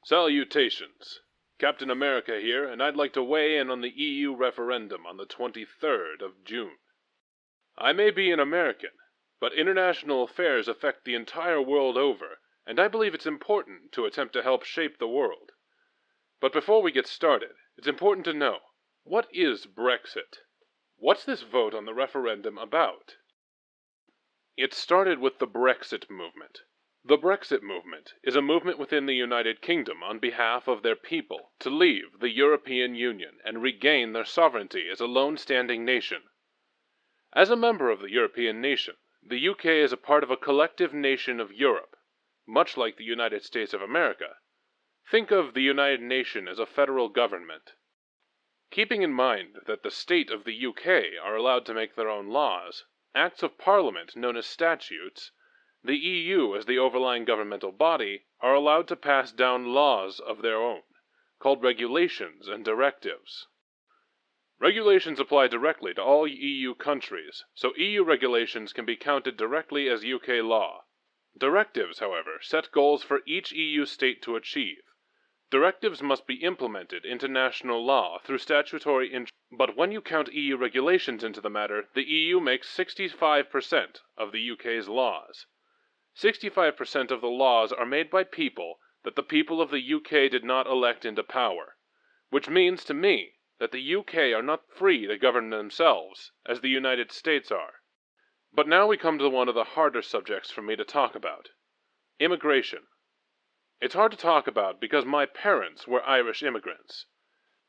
Salutations. Captain America here, and I'd like to weigh in on the EU referendum on the 23rd of June. I may be an American, but international affairs affect the entire world over, and I believe it's important to attempt to help shape the world. But before we get started, it's important to know, what is Brexit? What's this vote on the referendum about? It started with the Brexit movement. The Brexit movement is a movement within the United Kingdom on behalf of their people to leave the European Union and regain their sovereignty as a lone-standing nation. As a member of the European nation, the UK is a part of a collective nation of Europe, much like the United States of America. Think of the United Nations as a federal government. Keeping in mind that the state of the UK are allowed to make their own laws, Acts of Parliament known as statutes, the EU as the overlying governmental body are allowed to pass down laws of their own, called regulations and directives. Regulations apply directly to all EU countries, so EU regulations can be counted directly as UK law. Directives, however, set goals for each EU state to achieve. Directives must be implemented into national law through statutory but when you count EU regulations into the matter, the EU makes 65% of the UK's laws. 65% of the laws are made by people that the people of the UK did not elect into power, which means to me that the UK are not free to govern themselves, as the United States are. But now we come to one of the harder subjects for me to talk about: immigration. It's hard to talk about because my parents were Irish immigrants.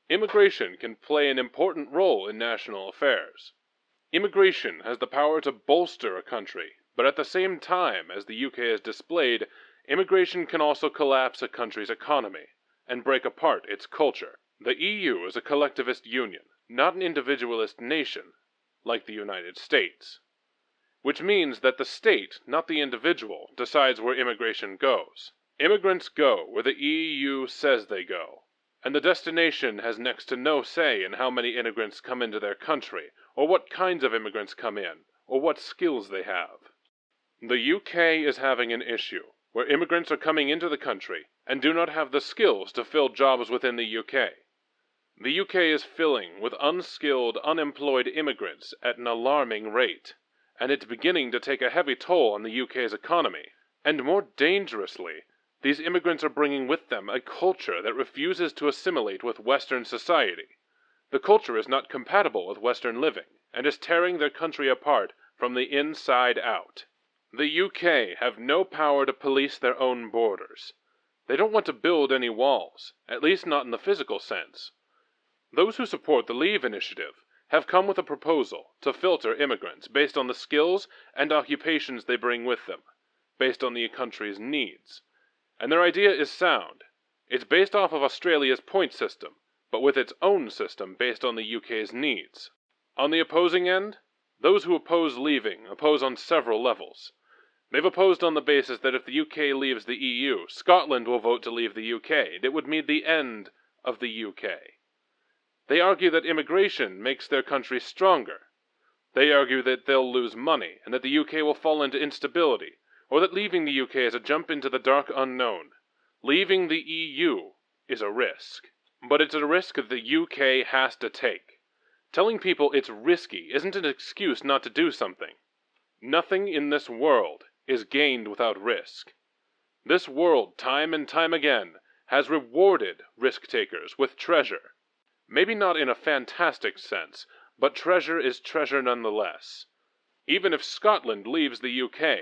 Immigration can play an important role in national affairs. Immigration has the power to bolster a country, but at the same time as the UK is displayed, immigration can also collapse a country's economy and break apart its culture. The EU is a collectivist union, not an individualist nation, like the United States. Which means that the state, not the individual, decides where immigration goes. Immigrants go where the EU says they go, and the destination has next to no say in how many immigrants come into their country, or what kinds of immigrants come in, or what skills they have. The UK is having an issue where immigrants are coming into the country and do not have the skills to fill jobs within the UK. The UK is filling with unskilled, unemployed immigrants at an alarming rate, and it's beginning to take a heavy toll on the UK's economy. And more dangerously, these immigrants are bringing with them a culture that refuses to assimilate with Western society. The culture is not compatible with Western living, and is tearing their country apart from the inside out. The UK have no power to police their own borders. They don't want to build any walls, at least not in the physical sense. Those who support the Leave initiative have come with a proposal to filter immigrants based on the skills and occupations they bring with them, based on the country's needs. And their idea is sound. It's based off of Australia's point system, but with its own system based on the UK's needs. On the opposing end, those who oppose leaving oppose on several levels. They've opposed on the basis that if the UK leaves the EU, Scotland will vote to leave the UK, and it would mean the end of the UK. They argue that immigration makes their country stronger. They argue that they'll lose money, and that the UK will fall into instability, or that leaving the UK is a jump into the dark unknown. Leaving the EU is a risk. But it's a risk that the UK has to take. Telling people it's risky isn't an excuse not to do something. Nothing in this world is gained without risk. This world, time and time again, has rewarded risk-takers with treasure. Maybe not in a fantastic sense, but treasure is treasure nonetheless. Even if Scotland leaves the UK,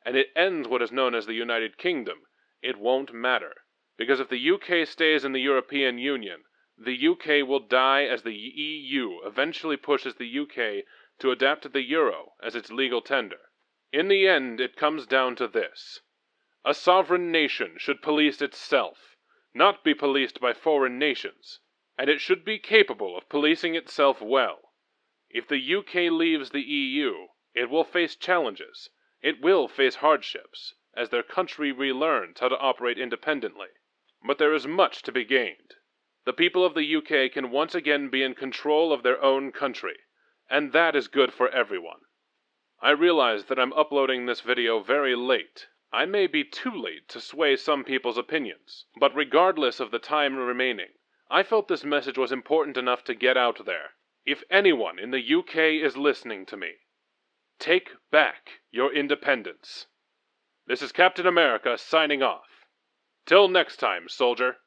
and it ends what is known as the United Kingdom, it won't matter, because if the UK stays in the European Union, the UK will die as the EU eventually pushes the UK to adapt to the euro as its legal tender. In the end, it comes down to this: a sovereign nation should police itself, not be policed by foreign nations, and it should be capable of policing itself well. If the UK leaves the EU, it will face challenges. It will face hardships, as their country relearns how to operate independently. But there is much to be gained. The people of the UK can once again be in control of their own country, and that is good for everyone. I realize that I'm uploading this video very late, I may be too late to sway some people's opinions, but regardless of the time remaining, I felt this message was important enough to get out there. If anyone in the UK is listening to me, take back your independence. This is Captain America signing off. Till next time, soldier.